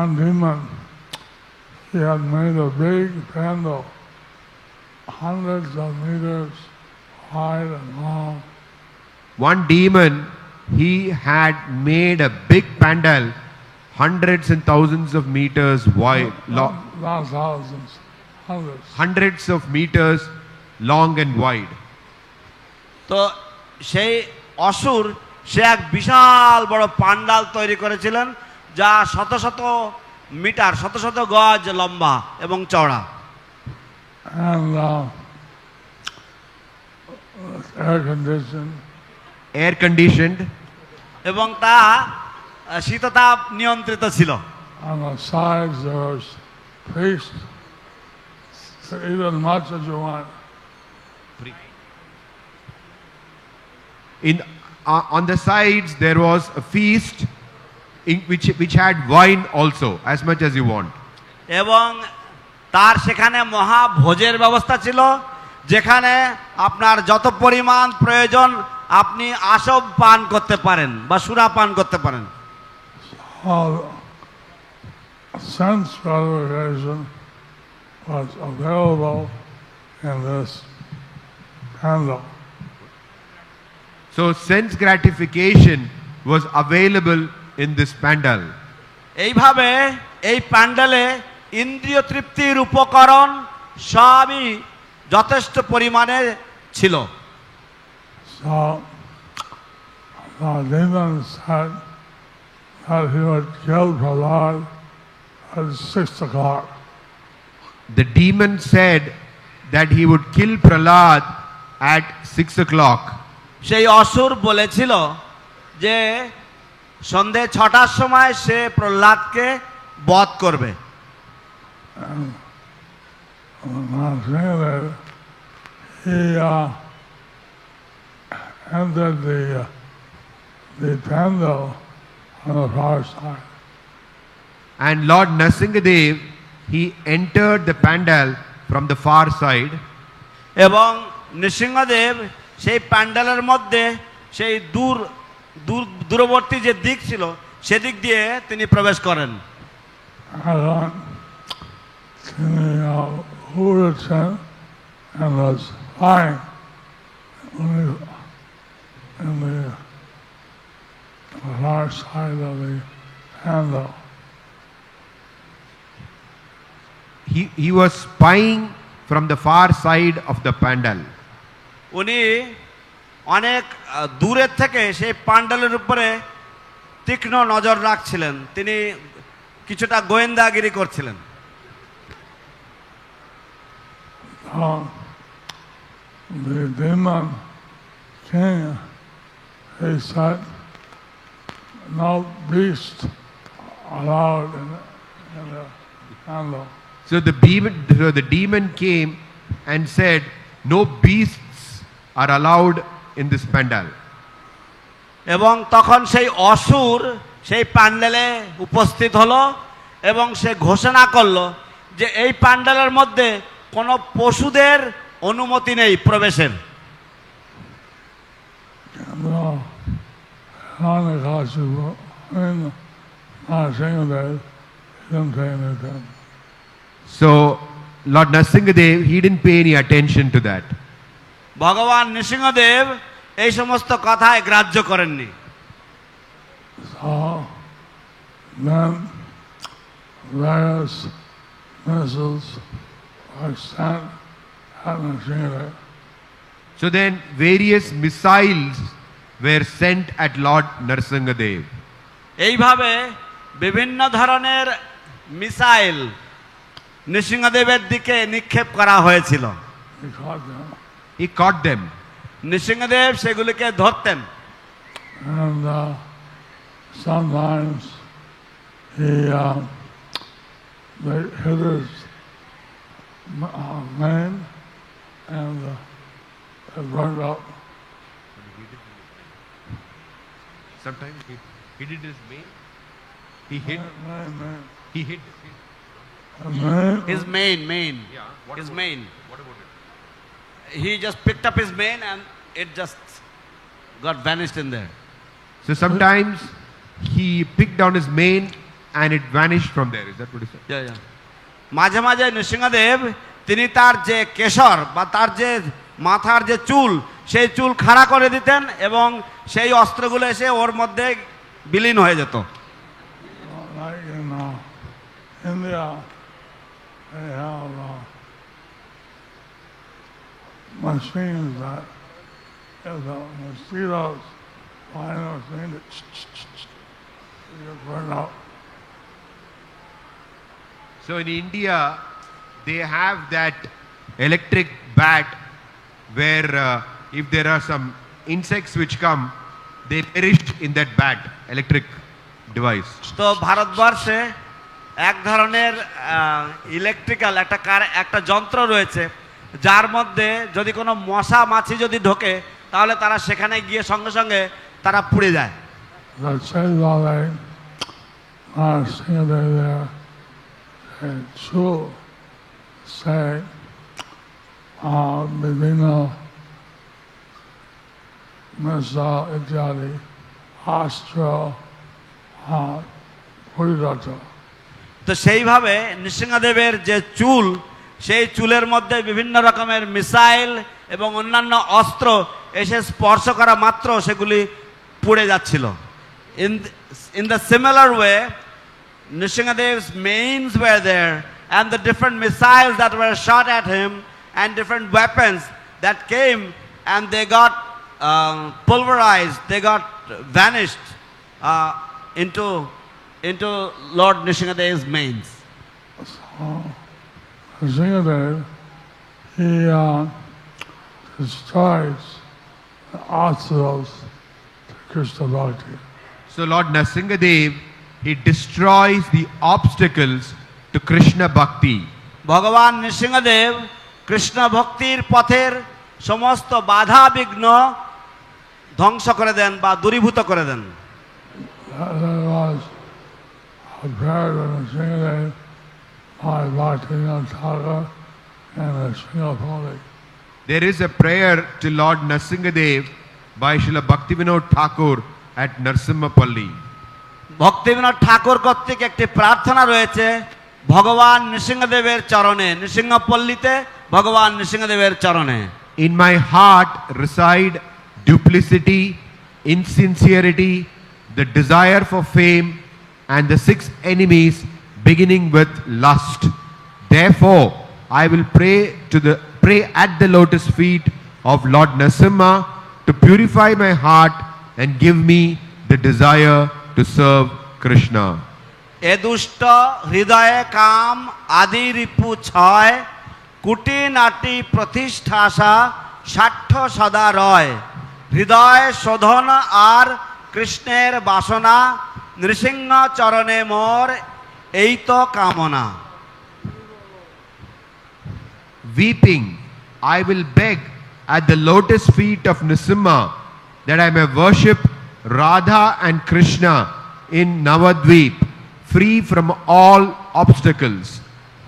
one demon, he had made a big pandal, hundreds of meters wide and long. One demon, he had made a big pandal, hundreds and thousands of meters wide, Not thousands, hundreds. hundreds of meters long and wide. তো সেই অসুর সে এক বিশাল বড় পান্ডাল তৈরি করেছিলেন যা শত শত মিটার শত শত গজ লম্বা এবং চওড়া। And air conditioned. Air conditioned, এবং তা শীততাপ নিয়ন্ত্রিত ছিল। On the sides there was feast to eat as much as you want. On the sides there was a feast which had wine also, as much as you want. এবং তার সেখানে মহা ভোজের ব্যবস্থা ছিল যেখানে আপনার যত পরিমাণ প্রয়োজন আপনি আসব পান করতে পারেন বা সুরা পান করতে পারেন। Sense gratification was available in this handle. So sense gratification was available in this pandal. এইভাবে এই প্যান্ডেলে ইন্দ্রিয় তৃপ্তির উপকরণ সবই যথেষ্ট পরিমাণে ছিল। So the demon said that he would kill Prahlad at 6 o'clock. The demon said that he would kill Prahlad at 6 o'clock. সেই অসুর বলেছিল যে সন্ধে 6টার সময় সে প্রহ্লাদকে বধ করবে। He entered the pandal on the far side. And Lord Nrsingadev, he entered the pandal from the far side. এবং নৃসিংহদেব সেই প্যান্ডেলের মধ্যে সেই দূরবর্তী যে দিক ছিল সেদিক দিয়ে তিনি প্রবেশ করেন। And was flying in the far side of the handle. He was spying from the far side of the pandal. উনি অনেক দূরের থেকে সেই প্যান্ডেলের উপরে তীক্ষ্ণ নজর রাখছিলেন, তিনি কিছুটা গোয়েন্দাগিরি করছিলেন। The demon king, he said, no beast allowed in the handle. So the demon came and said, no beasts are allowed in this pandal. এবং তখন সেই অসুর সেই প্যান্ডেলে উপস্থিত হলো এবং সে ঘোষণা করলো যে এই প্যান্ডেলের মধ্যে কোনো পশুদের অনুমতি নেই প্রবেশের। So Lord Nrsingadev, he didn't pay any attention to that. ভগবান নৃসিংহদেব এই সমস্ত কথায় গ্রাহ্য করেননি। So then various missiles were sent at Nrsingadev. So then various missiles were sent at Lord Nrsingadev. এইভাবে বিভিন্ন ধরনের মিসাইল নৃসিংহদেবের দিকে নিক্ষেপ করা হয়েছিল। He caught them. নৃসিংহদেব সেগুলিকে ধরতেন। And sometimes they hit his mane and it burned up. Sometimes he did his main. He hit. Mane. He hit. His mane. His mane. He just picked up his mane and it just got vanished in there. So sometimes he picked down his mane and it vanished from there. Is that what he said? Yeah. মাঝে মাঝে নৃসিংহদেব তিনি তার যে কেশর বা তার যে মাথার যে চুল সেই চুল খাড়া করে দিতেন এবং সেই অস্ত্রগুলো এসে ওর মধ্যে বিলীন হয়ে যেত। Like in India, they have machines that if the mosquitoes find a thing that you get burned out. So in India, they have that electric bat where if there are some insects which come, they perish in that bat, electric device. তো ভারতবর্ষে এক ধরনের electrical একটা যন্ত্র রয়েছে যার মধ্যে যদি কোনো মশা মাছি যদি ঢোকে তাহলে তারা সেখানে গিয়ে সঙ্গে সঙ্গে তারা পুড়ে যায়। তো সেইভাবে নৃসিংহদেবের যে চুল সেই চুলের মধ্যে বিভিন্ন রকমের মিসাইল এবং অন্যান্য অস্ত্র এসে স্পর্শ করা মাত্র সেগুলি পুড়ে যাচ্ছিল। In the similar way, Nrsimhadev's manes were there and the different missiles that were shot at him and different weapons that came and they got pulverized, they got vanished into Lord Nrsimhadev's manes. Nrsimhadev, he destroys the obstacles to Krishna Bhakti. So Lord Nrsimhadev, he destroys the obstacles to Krishna Bhakti. ভগবান নৃসিংহদেব কৃষ্ণ ভক্তির পথের সমস্ত বাধা বিঘ্ন ধ্বংস করে দেন বা দূরীভূত করে দেন। There is a prayer to Lord Nrsimhadev by Srila Bhaktivinoda Thakur at Narsimhapalli. Bhaktivinod ঠাকুর কর্তৃক একটি প্রার্থনা রয়েছে ভগবান নৃসিংহদেবের চরণে, নৃসিংহপল্লীতে ভগবান নৃসিংহদেবের চরণে। In my heart reside duplicity, insincerity, the desire for fame, and the 6 enemies beginning with lust. Therefore, I will pray at the lotus feet of Lord Nrsimha to purify my heart and give me the desire to serve Krishna. এ দুষ্ট হৃদয়ে কাম আদি রিপু ছয় কুটি নাটি প্রতিষ্ঠাসা ষাঠ্য সদা রয় হৃদয় শোধন আর কৃষ্ণের বাসনা নৃসিংহ চরণে মোর এই তো কামনা। Weeping, I will beg at the lotus feet of Nrsimha that I may worship Radha and Krishna in Navadvip, free from all obstacles.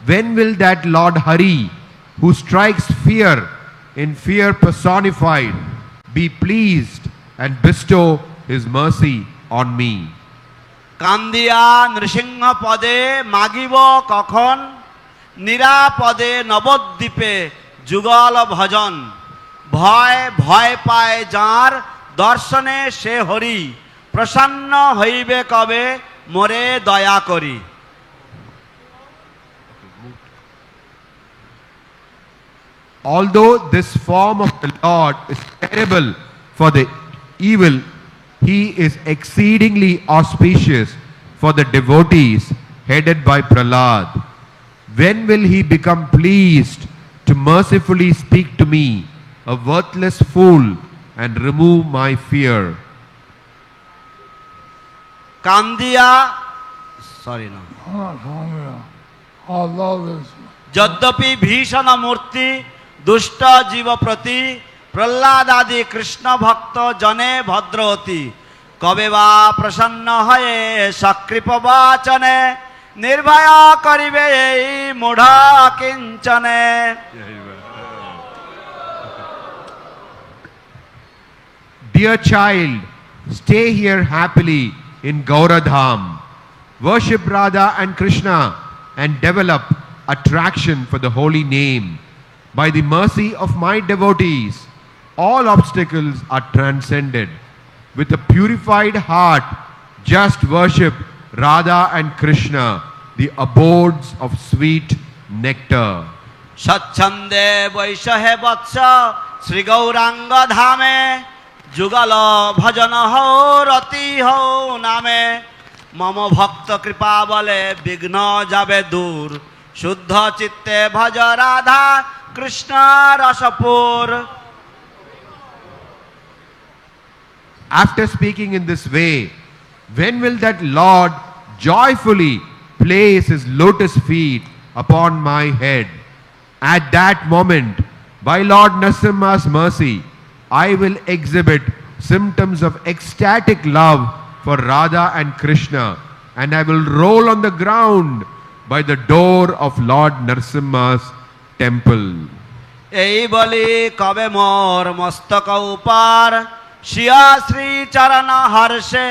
When will that Lord Hari, who strikes fear in fear personified, be pleased and bestow his mercy on me? কান্দিয়া নৃসিংহ পদে মাগিব কখন নিরাপদে নবদ্বীপে যুগল ভজন ভয় ভয় পায় যার দর্শনে সে হরি প্রসন্ন হইবে কবে মোরে দয়া করি। Although this form of the Lord is terrible for the evil, he is exceedingly auspicious for the devotees headed by Prahlad. When will he become pleased to mercifully speak to me, a worthless fool, and remove my fear? কান্দিয়া যদ্যপি ভীষণ মূর্তি দুষ্ট জীব প্রতি প্রহ্লাদ আদি কৃষ্ণ ভক্ত জনে ভদ্রতি কবে বা প্রসন্ন হয়ে সকৃপ বাচনে নির্ভয় করিবে এই মূঢ় কিঞ্চনে। Dear child, stay here happily in Gauradham. Worship Radha and Krishna and develop attraction for the holy name. By the mercy of my devotees, all obstacles are transcended. With a purified heart, just worship Radha and Krishna, the abodes of sweet nectar. স্বচ্ছন্দে বৈশহে বৎস শ্রী গৌরাঙ্গ ধামে যুগল ভজন হো রতি হো নামে। মম ভক্ত কৃপা বলে বিঘ্ন যাবে দূর শুদ্ধ চিত্তে ভজ Radha Krishna Raspur. After speaking in this way, when will that Lord joyfully place his lotus feet upon my head? At that moment, by Lord Narasimha's mercy, I will exhibit symptoms of ecstatic love for Radha and Krishna, and I will roll on the ground by the door of Lord Narasimha's temple. এই বলি কবে মোর মস্তক উপর শিয়া শ্রী চরণ হর্ষে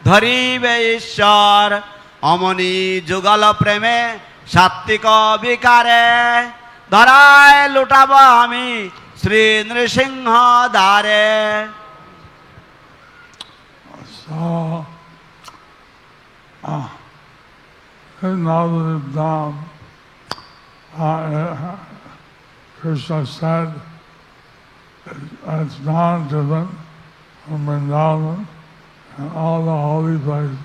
ধরিবে ঈশ্বর। অমনি যুগল প্রেমে সাত্বিক বিকারে ধরায় লুটাব আমি শ্রী নৃসিংহ দ্বারে। So, in Navadvip Krishna said it's not different from Vrindavan and all the holy places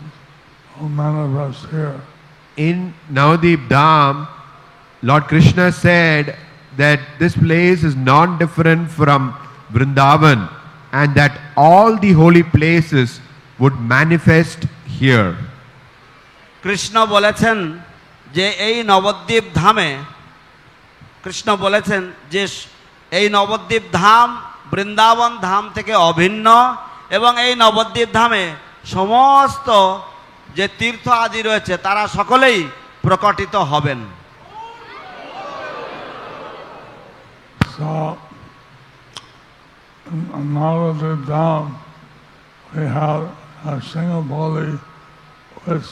will manifest here. In Navadvip Dham, Lord Krishna said that this place is non-different from Vrindavan and that all the holy places would manifest here. Krishna বলেছেন যে এই নবদ্বীপ ধামে কৃষ্ণ বলেছেন যে এই নবদ্বীপ ধাম বৃন্দাবন ধাম থেকে অভিন্ন এবং এই নবদ্বীপ ধামে সমস্ত যে তীর্থ আদি রয়েছে তারা সকলেই প্রকটিত হবেন। So, in Navadvip Dham, we have a Singapoli which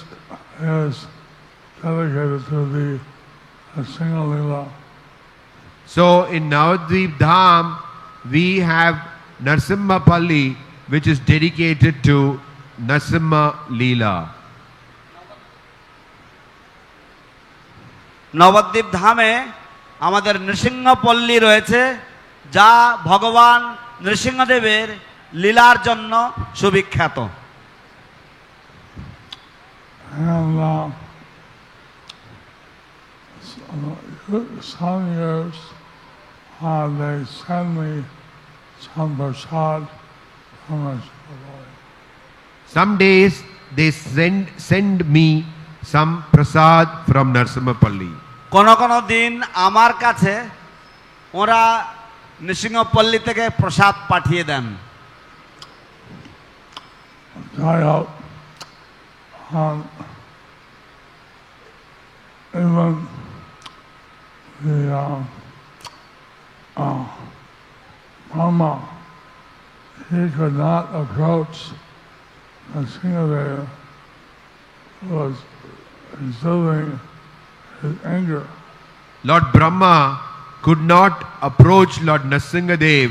is dedicated to the Singalila. So in Navadvip Dham, we have Narasimhapalli, which is dedicated to Narasimha Leela. Nabadwip ধামে আমাদের নৃসিংহপল্লী রয়েছে যা ভগবান নৃসিংহদেবের লীলার জন্য সুবিখ্যাত। And some years they send me some prasad from my Singapore. Some days they send me some prasad from Narasimhapalli. কোন কোন দিন আমার কাছে ওরা নৃসিংহপল্লী থেকে প্রসাদ পাঠিয়ে দেন। I hope even the Brahma, he could not approach the Singadeva who was exhibiting his anger. Lord Brahma could not approach Lord Nrsingadev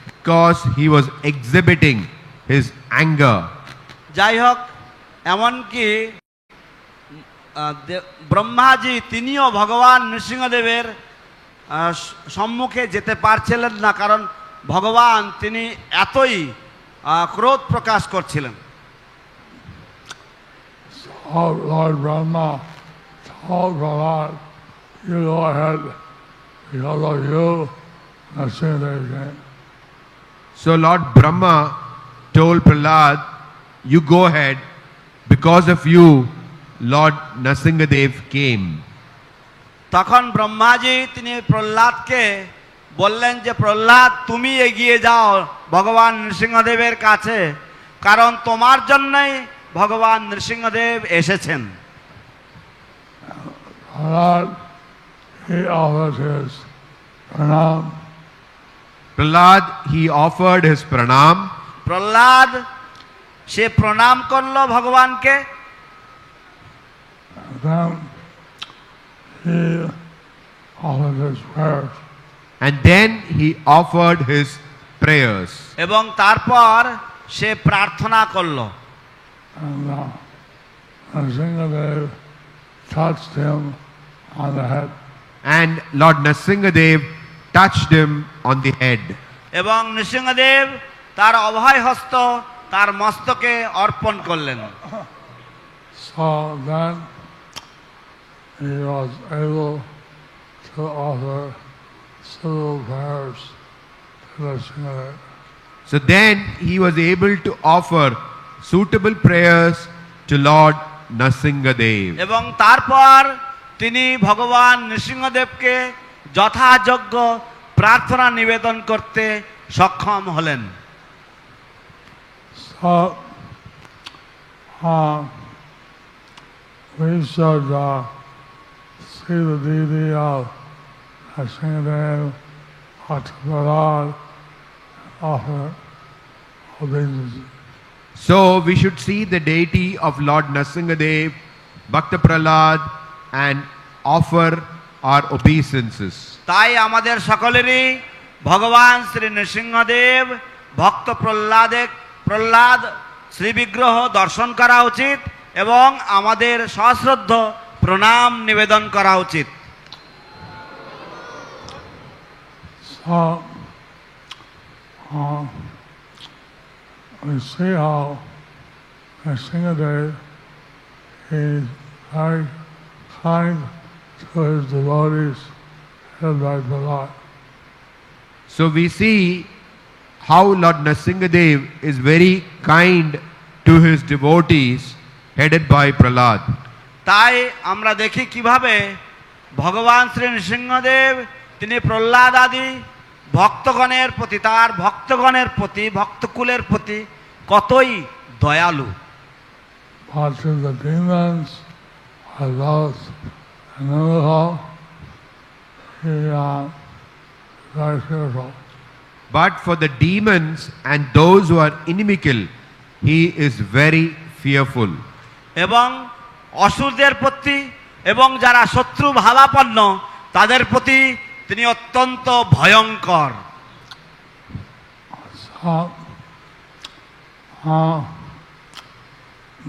because he was exhibiting his anger. যাই হোক এমনকি ব্রহ্মাজি তিনিও ভগবান নৃসিংহদেবের সম্মুখে যেতে পারছিলেন না, কারণ ভগবান তিনি এতই ক্রোধ প্রকাশ করছিলেন। Lord Brahma told Prahlad, you go ahead, because of you, Nrsingadev came. So Lord Brahma told Prahlad, you go ahead, because of you, Lord Nrsingadev came. তখন ব্রহ্মাজি তিনি প্রহ্লাদকে বললেন যে প্রহ্লাদ তুমি এগিয়ে যাও ভগবান নৃসিংহদেবের কাছে, কারণ তোমার জন্যই ভগবান নৃসিংহদেব এসেছেন। Prahlad, he offered his pranam. Prahlad, he offered his pranam. Prahlad সে প্রণাম করলো ভগবানকে, Then he offered his prayers. And then he offered his prayers. এবং তারপর সে প্রার্থনা করলো। And Nrsingadev touched him on the head. And Lord Nrsingadev touched him on the head. এবং নৃসিংহদেব তার অভয় হস্ত তার মস্তকে অর্পণ করলেন। So then he was able to offer civil prayers to Nrsingadev. So then he was able to offer suitable prayers to Lord Nrsingadev. এবং তারপর তিনি ভগবান নৃসিংহদেবকে যথাযোগ্য প্রার্থনা নিবেদন করতে সক্ষম হলেন। So we should see the deity of Nrsingadev, Prahlad, offer obeisances. So we should see the deity of Lord Nrsingadev, Bhakta Prahlad, and offer our obeisances. তাই আমাদের সকলেরই ভগবান শ্রী নৃসিংহদেব, ভক্ত প্রহ্লাদ শ্রী বিগ্রহ দর্শন করা উচিত এবং আমাদের সশ্রদ্ধ প্রণাম নিবেদন করা উচিত। So we see how Nrsingadev is very kind to his devotees headed by Prahlad. So we see how Lord Nrsingadev is very kind to his devotees headed by Prahlad. তাই আমরা দেখি কিভাবে ভগবান শ্রী নৃসিংহদেব তিনি প্রহ্লাদ আদি ভক্তগণের প্রতি, তার ভক্তগণের প্রতি, ভক্তকুলের প্রতি কতই দয়ালু। But to the demons are those inimical, he very fearful. But for the demons and those who are inimical, he is very fearful. এবং অসুরদের প্রতি এবং যারা শত্রু ভাবাপন্ন তাদের প্রতি তিনি অত্যন্ত ভয়ঙ্কর।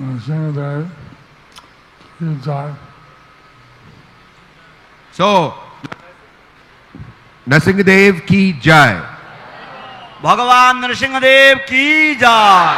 Nrsingadev, he died. So, Nrsingadev ki jai. ভগবান নৃসিংহদেব কি জয়।